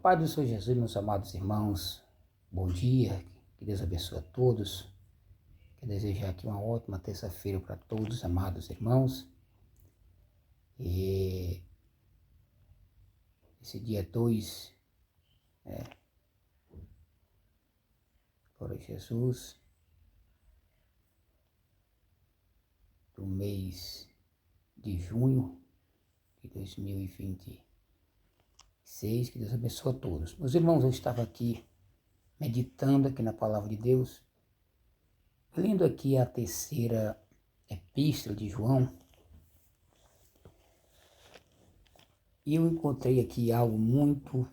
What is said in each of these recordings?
paz do Senhor Jesus, meus amados irmãos, bom dia, que Deus abençoe a todos. Quero desejar aqui uma ótima terça-feira para todos, amados irmãos. E esse dia 2, glória a Jesus, do mês de junho de 2026, que Deus abençoe a todos. Meus irmãos, eu estava aqui meditando aqui na palavra de Deus, lendo aqui a terceira epístola de João, e eu encontrei aqui algo muito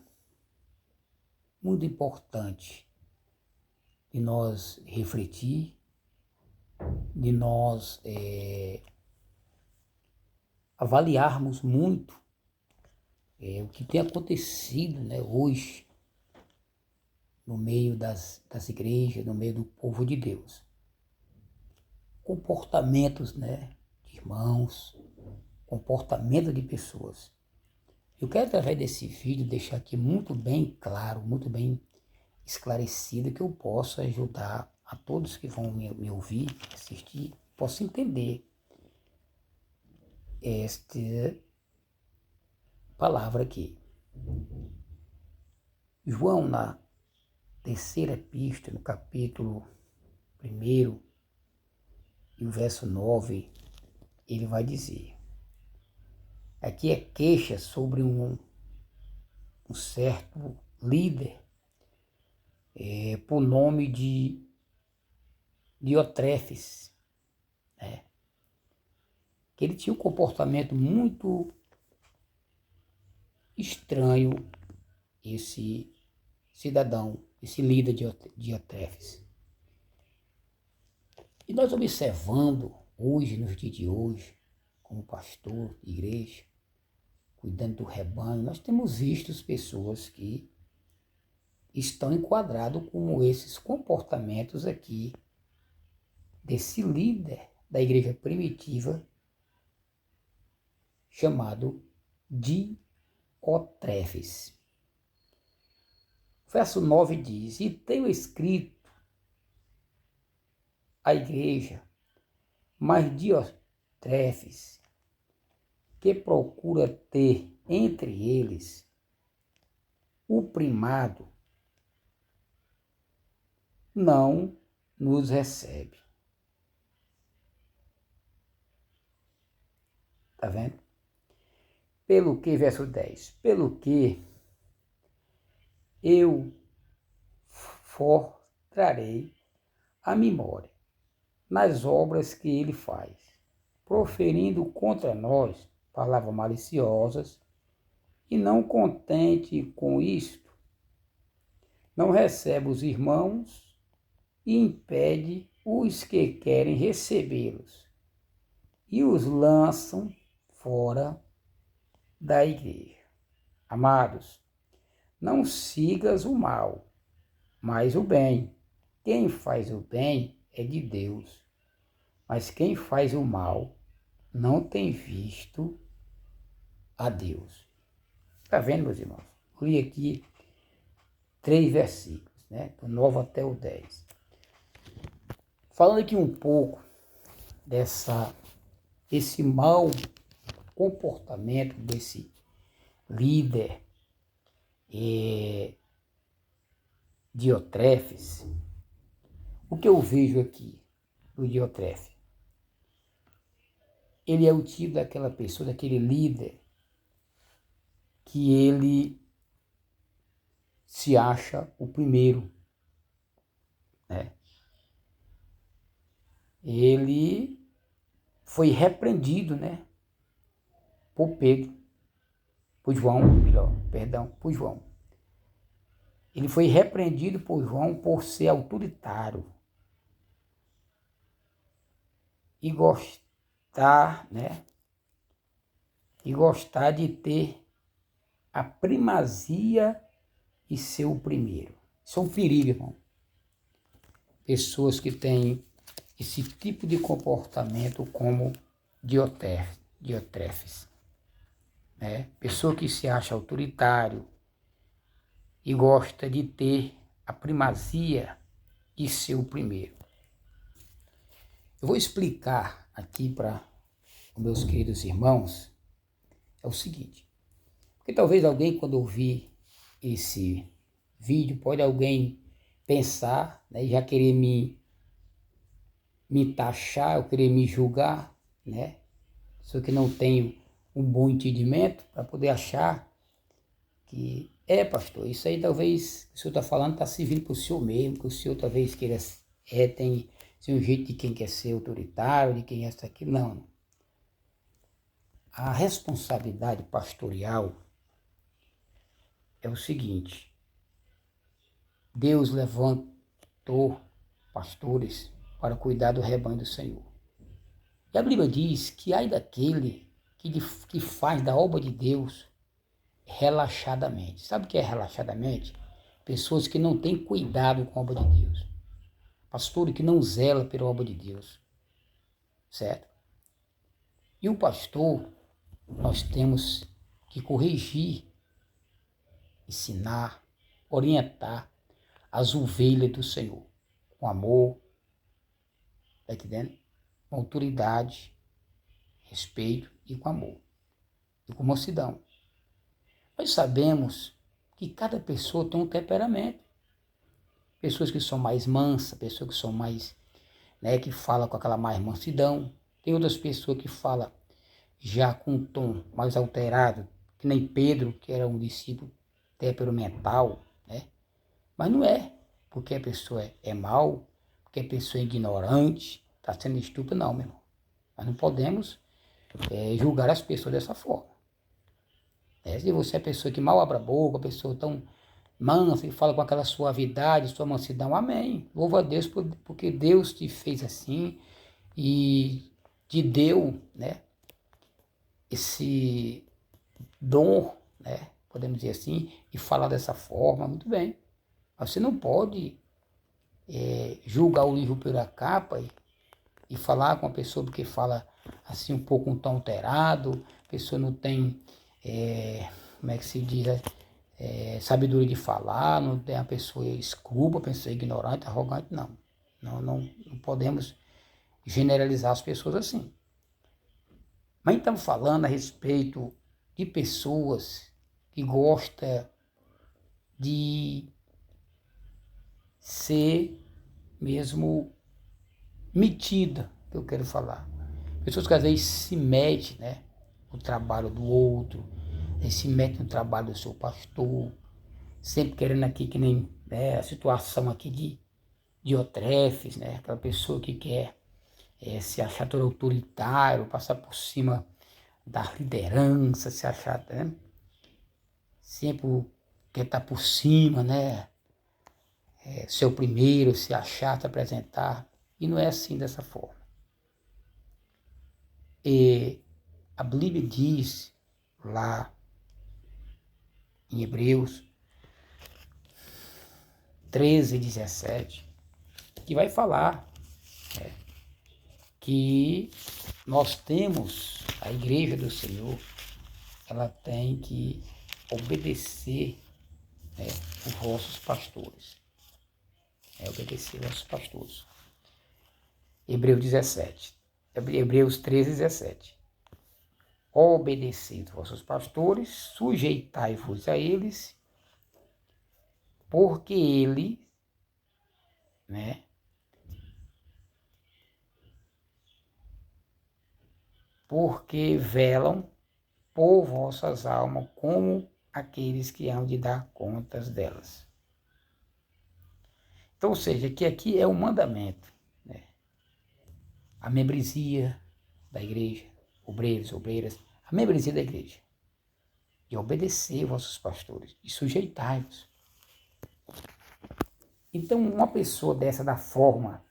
importante de nós refletir, de nós avaliarmos muito o que tem acontecido, né, hoje no meio das igrejas, no meio do povo de Deus. Comportamentos, né, de irmãos, comportamento de pessoas. Eu quero, através desse vídeo, deixar aqui muito bem claro, muito bem esclarecido, que eu possa ajudar a todos que vão me ouvir, assistir, possam entender esta palavra aqui. João, na terceira epístola, no capítulo 1, e o verso 9, ele vai dizer: aqui é queixa sobre um certo líder, por nome de Diotrefes, né? Que ele tinha um comportamento muito estranho, esse cidadão, esse líder Diotrefes. E nós observando hoje, nos dias de hoje, como pastor de igreja, cuidando do rebanho, nós temos visto pessoas que estão enquadrados com esses comportamentos aqui desse líder da igreja primitiva chamado Diotrefes. Verso 9 diz: e tenho escrito à igreja, mas Diotrefes, que procura ter entre eles o primado, não nos recebe. Está vendo? Pelo que, verso 10, pelo que eu fortrarei a memória nas obras que ele faz, proferindo contra nós palavras maliciosas, e não contente com isto, não recebe os irmãos e impede os que querem recebê-los, e os lançam fora da igreja. Amados, não sigas o mal, mas o bem. Quem faz o bem é de Deus, mas quem faz o mal não tem visto a Deus. Está vendo, meus irmãos? Eu li aqui 3 versículos, né? Do 9 até o 10. Falando aqui um pouco desse mau comportamento desse líder Diotrefes. O que eu vejo aqui do Diotrefes? Ele é o tipo daquela pessoa, daquele líder, que ele se acha o primeiro, né? Ele foi repreendido, né, por Pedro, por João. Ele foi repreendido por João por ser autoritário e gostar, né, de ter a primazia e ser o primeiro. Isso é um perigo, irmão. Pessoas que têm esse tipo de comportamento como Diotrefes, né? Pessoa que se acha autoritário, e gosta de ter a primazia de ser o primeiro. Eu vou explicar aqui para os meus queridos irmãos, é o seguinte, porque talvez alguém, quando ouvir esse vídeo, pode alguém pensar, né, e já querer me taxar, eu querer me julgar, né? Só que não tenho um bom entendimento para poder achar que pastor, isso aí talvez o senhor está falando está servindo para o senhor mesmo, que o senhor talvez queira, tem um jeito de quem quer ser autoritário, de quem é isso aqui. Não. A responsabilidade pastoral é o seguinte, Deus levantou pastores para cuidar do rebanho do Senhor. E a Bíblia diz que ai daquele que faz da obra de Deus relaxadamente. Sabe o que é relaxadamente? Pessoas que não têm cuidado com a obra de Deus. Pastores que não zelam pela obra de Deus. Certo? E o pastor, nós temos que corrigir, ensinar, orientar as ovelhas do Senhor. Com amor, tá entendendo? Com autoridade, respeito e com amor. E com mansidão. Nós sabemos que cada pessoa tem um temperamento. Pessoas que são mais mansas, pessoas que são mais, né, que falam com aquela mais mansidão. Tem outras pessoas que falam já com um tom mais alterado, que nem Pedro, que era um discípulo temperamental, né? Mas não é porque a pessoa é mal, porque a pessoa é ignorante, está sendo estúpida, não, meu irmão. Nós não podemos julgar as pessoas dessa forma. Se você é pessoa que mal abre a boca, pessoa tão mansa e fala com aquela suavidade, sua mansidão, amém. Louva a Deus porque Deus te fez assim e te deu, né, esse dom, né, podemos dizer assim, e falar dessa forma, muito bem. Mas você não pode julgar o livro pela capa e falar com a pessoa porque fala assim um pouco um tom alterado, a pessoa não tem, como é que se diz, sabedoria de falar, não tem a pessoa escrúpula, a pessoa ignorante, arrogante, não. Não podemos generalizar as pessoas assim. Mas estamos falando a respeito de pessoas que gostam de ser mesmo metida, que eu quero falar. Pessoas que às vezes se metem, né, no trabalho do outro, se metem no trabalho do seu pastor, sempre querendo aqui que nem, né, a situação aqui de Diotrefes, né, aquela pessoa que quer se achar todo autoritário, passar por cima da liderança, se achar, né, sempre quer estar por cima, né, ser o primeiro, se achar, se apresentar, e não é assim dessa forma. E a Bíblia diz lá em Hebreus 13:17, que vai falar que nós temos, a igreja do Senhor, ela tem que obedecer, né, os vossos pastores. Obedecer aos vossos pastores. Hebreus 13:17. Obedecei aos vossos pastores, sujeitai-vos a eles, porque ele, né, porque velam por vossas almas como aqueles que hão de dar contas delas. Então, ou seja, que aqui é um mandamento, né? A membresia da igreja, obreiros, obreiras, a membresia da igreja, de obedecer vossos pastores e sujeitai-vos. Então, uma pessoa dessa, da forma,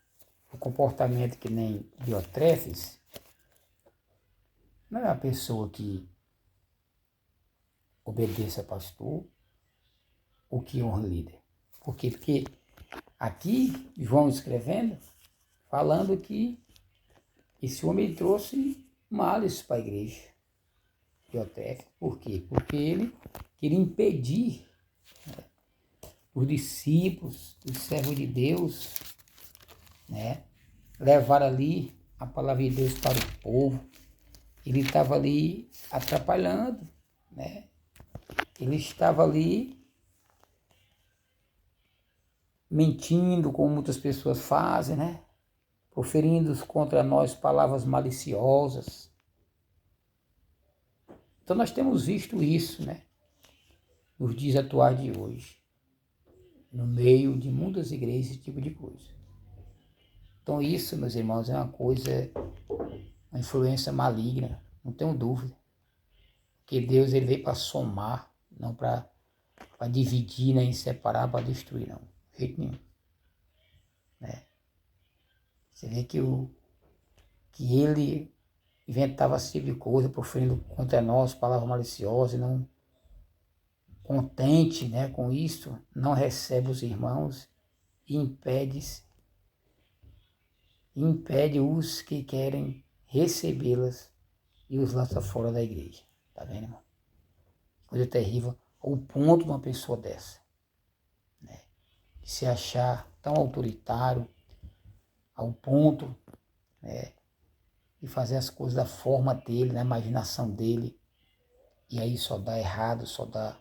o comportamento que nem Diotrefes, não é uma pessoa que obedeça a pastor ou que honra líder. Por quê? Porque aqui, João escrevendo, falando que esse homem trouxe males para a igreja, Diotrefes. Por quê? Porque ele queria impedir, né, os discípulos, os servos de Deus, né, levaram ali a palavra de Deus para o povo. Ele estava ali atrapalhando, né? Ele estava ali mentindo, como muitas pessoas fazem, né? Proferindo contra nós palavras maliciosas. Então nós temos visto isso, né? Nos dias atuais de hoje, no meio de muitas igrejas, esse tipo de coisa. Então isso, meus irmãos, é uma coisa, uma influência maligna, não tenho dúvida. Que Deus ele veio para somar, não para dividir, nem separar, para destruir, não. De jeito nenhum. Né? Você vê que ele inventava esse tipo de coisa, proferindo contra nós palavras maliciosas, e não contente, né, com isso, não recebe os irmãos e impede os que querem recebê-las e os lança fora da igreja. Tá vendo, irmão? Coisa terrível, ao ponto de uma pessoa dessa, né, de se achar tão autoritário, ao ponto, né, de fazer as coisas da forma dele, na imaginação dele, e aí só dá errado, só dá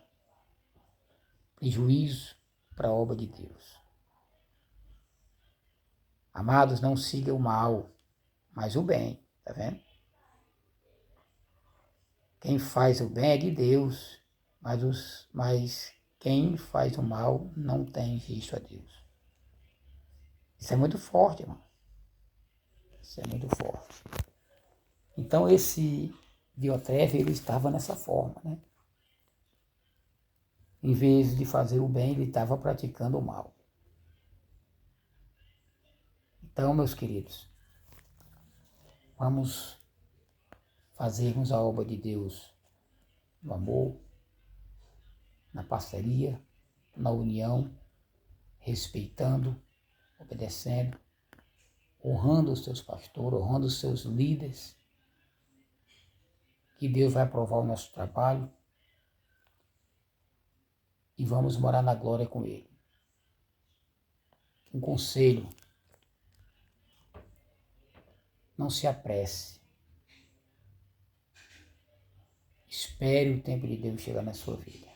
prejuízo para a obra de Deus. Amados, não siga o mal, mas o bem, tá vendo? Quem faz o bem é de Deus, mas quem faz o mal não tem visto a Deus. Isso é muito forte, irmão. Isso é muito forte. Então esse Diotrefes, ele estava nessa forma, né? Em vez de fazer o bem, ele estava praticando o mal. Então, meus queridos, vamos fazermos a obra de Deus no amor, na parceria, na união, respeitando, obedecendo, honrando os seus pastores, honrando os seus líderes, que Deus vai aprovar o nosso trabalho e vamos morar na glória com Ele. Um conselho: não se apresse. Espere o tempo de Deus chegar na sua vida.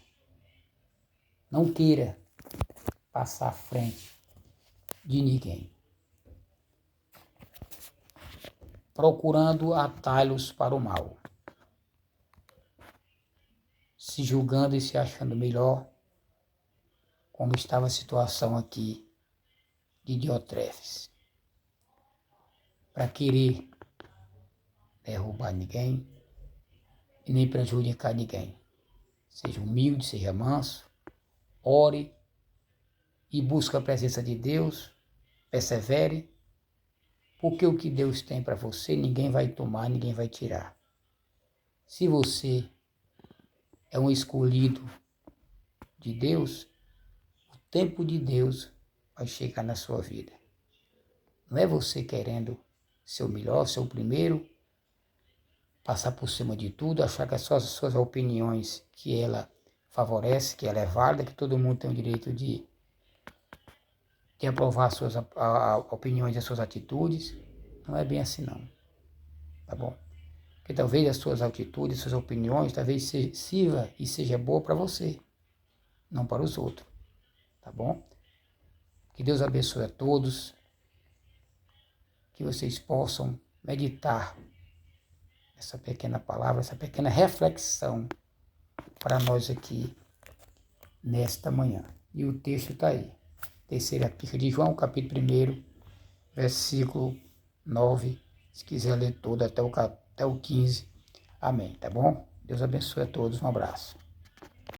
Não queira passar à frente de ninguém, procurando atalhos para o mal, se julgando e se achando melhor, como estava a situação aqui de Diotrefes, para querer derrubar ninguém e nem prejudicar ninguém. Seja humilde, seja manso, ore e busque a presença de Deus, persevere, porque o que Deus tem para você, ninguém vai tomar, ninguém vai tirar. Se você é um escolhido de Deus, o tempo de Deus vai chegar na sua vida. Não é você querendo ser o melhor, ser o primeiro, passar por cima de tudo, achar que as suas opiniões, que ela favorece, que ela é válida, que todo mundo tem o direito de aprovar as suas opiniões e as suas atitudes. Não é bem assim não, tá bom? Porque talvez as suas atitudes, as suas opiniões, talvez sirva e seja boa para você, não para os outros, tá bom? Que Deus abençoe a todos, que vocês possam meditar essa pequena palavra, essa pequena reflexão para nós aqui nesta manhã. E o texto está aí. Terceira Epístola de João, capítulo 1, versículo 9. Se quiser ler todo até o 15. Amém, tá bom? Deus abençoe a todos. Um abraço.